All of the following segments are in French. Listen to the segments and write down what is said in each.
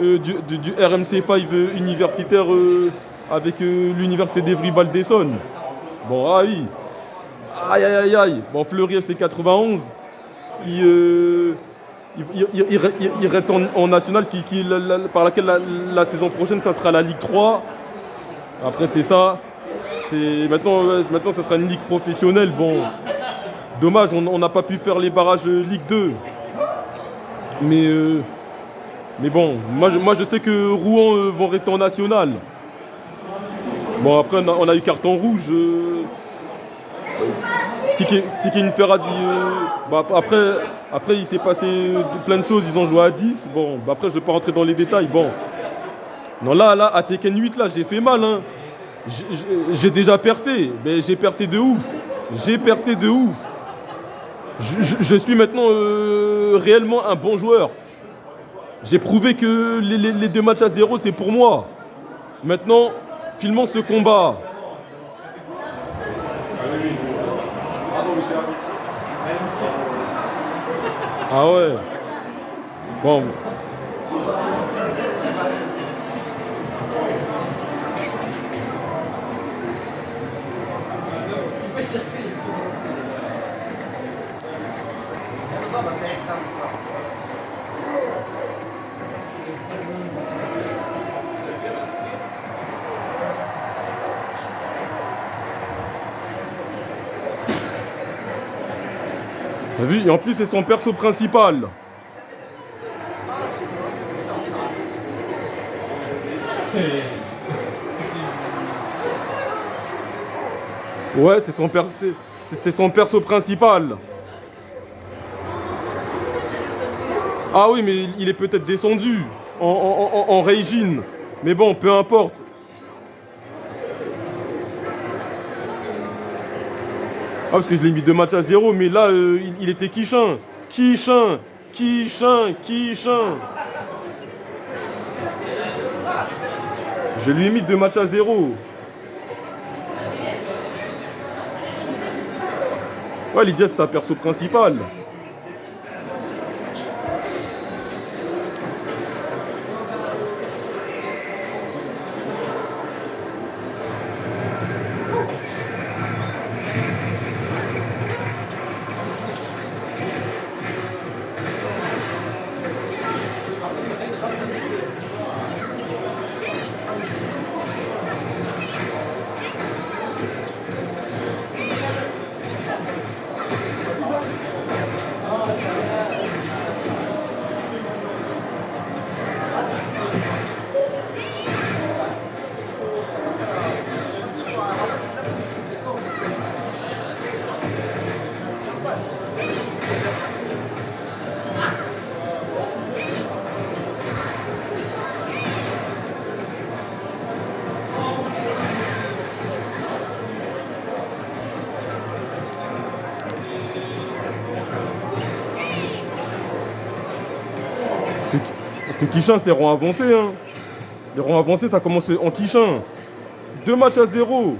du RMC5 universitaire avec l'université d'Evry-Val-d'Essonne. Bon, ah oui. Aïe, aïe, aïe, aïe. Bon, Fleury FC 91. Il reste en national par laquelle la saison prochaine, ça sera la Ligue 3. Après, c'est ça. Maintenant, ça sera une ligue professionnelle. Bon, dommage, on n'a pas pu faire les barrages Ligue 2. Mais bon, moi je sais que Rouen vont rester en national. Bon, après, on a eu carton rouge. Si Kevin Ferrat dit. Après, il s'est passé plein de choses. Ils ont joué à 10. Bon, après, je ne vais pas rentrer dans les détails. Bon. Non, là, à Tekken 8, là, j'ai fait mal. Hein. J'ai déjà percé. Mais j'ai percé de ouf. J'ai percé de ouf. Je suis maintenant réellement un bon joueur. J'ai prouvé que les 2 matchs à 0, c'est pour moi. Maintenant, filmons ce combat. Ah ouais. Bon. T'as vu? Et en plus, c'est son perso principal. Ouais, c'est son perso principal. Ah oui, mais il est peut-être descendu en Reijin. Mais bon, peu importe. Ah, parce que je l'ai mis 2 matchs à 0, mais là, il était Quichin. Quichin. Je lui ai mis 2 matchs à 0. Ouais, Lydia, c'est sa perso principal. Le Quichin, c'est rond avancé. Hein. Les ronds avancés, ça commence en Quichin. 2 matchs à 0.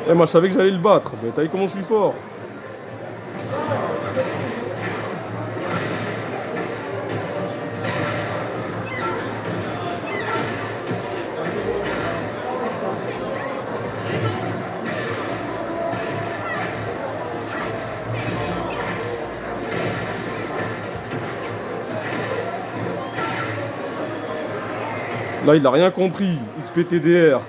Eh, moi, je savais que j'allais le battre. Mais t'as vu comment je suis fort. Là, il a rien compris. XPTDR.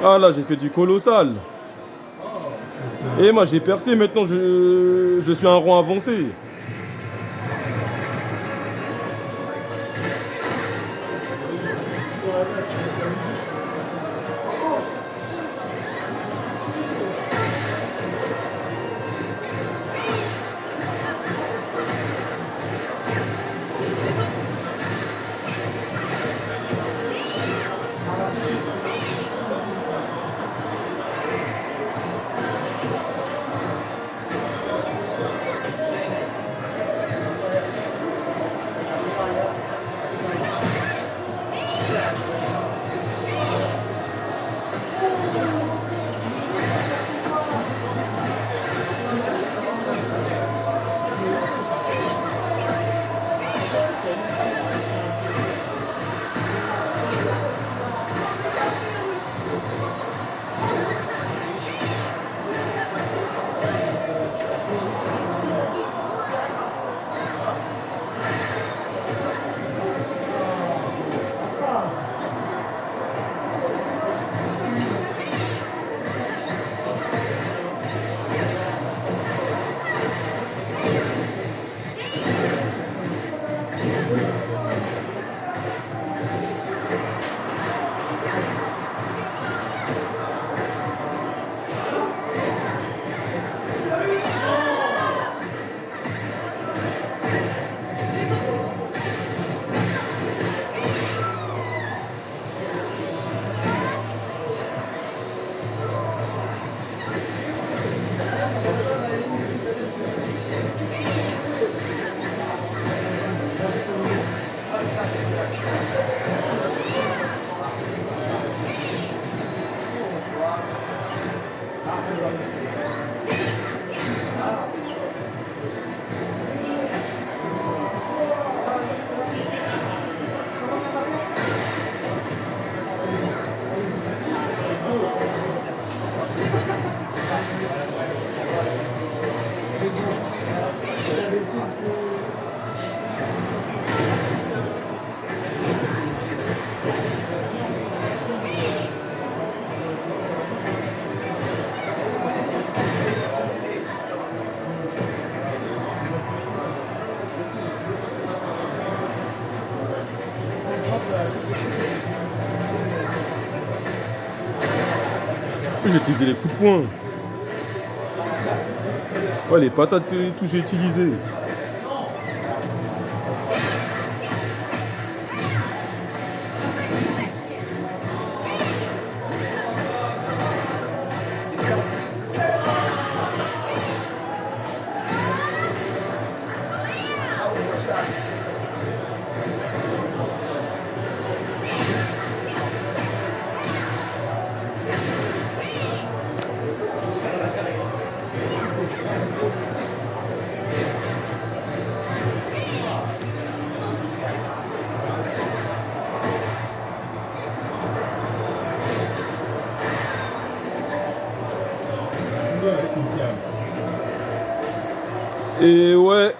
Ah là, j'ai fait du colossal. Et moi, j'ai percé. Maintenant, je suis un rond avancé. J'ai utilisé les coups de poing. Ouais, les patates et tout, j'ai utilisé. Et ouais,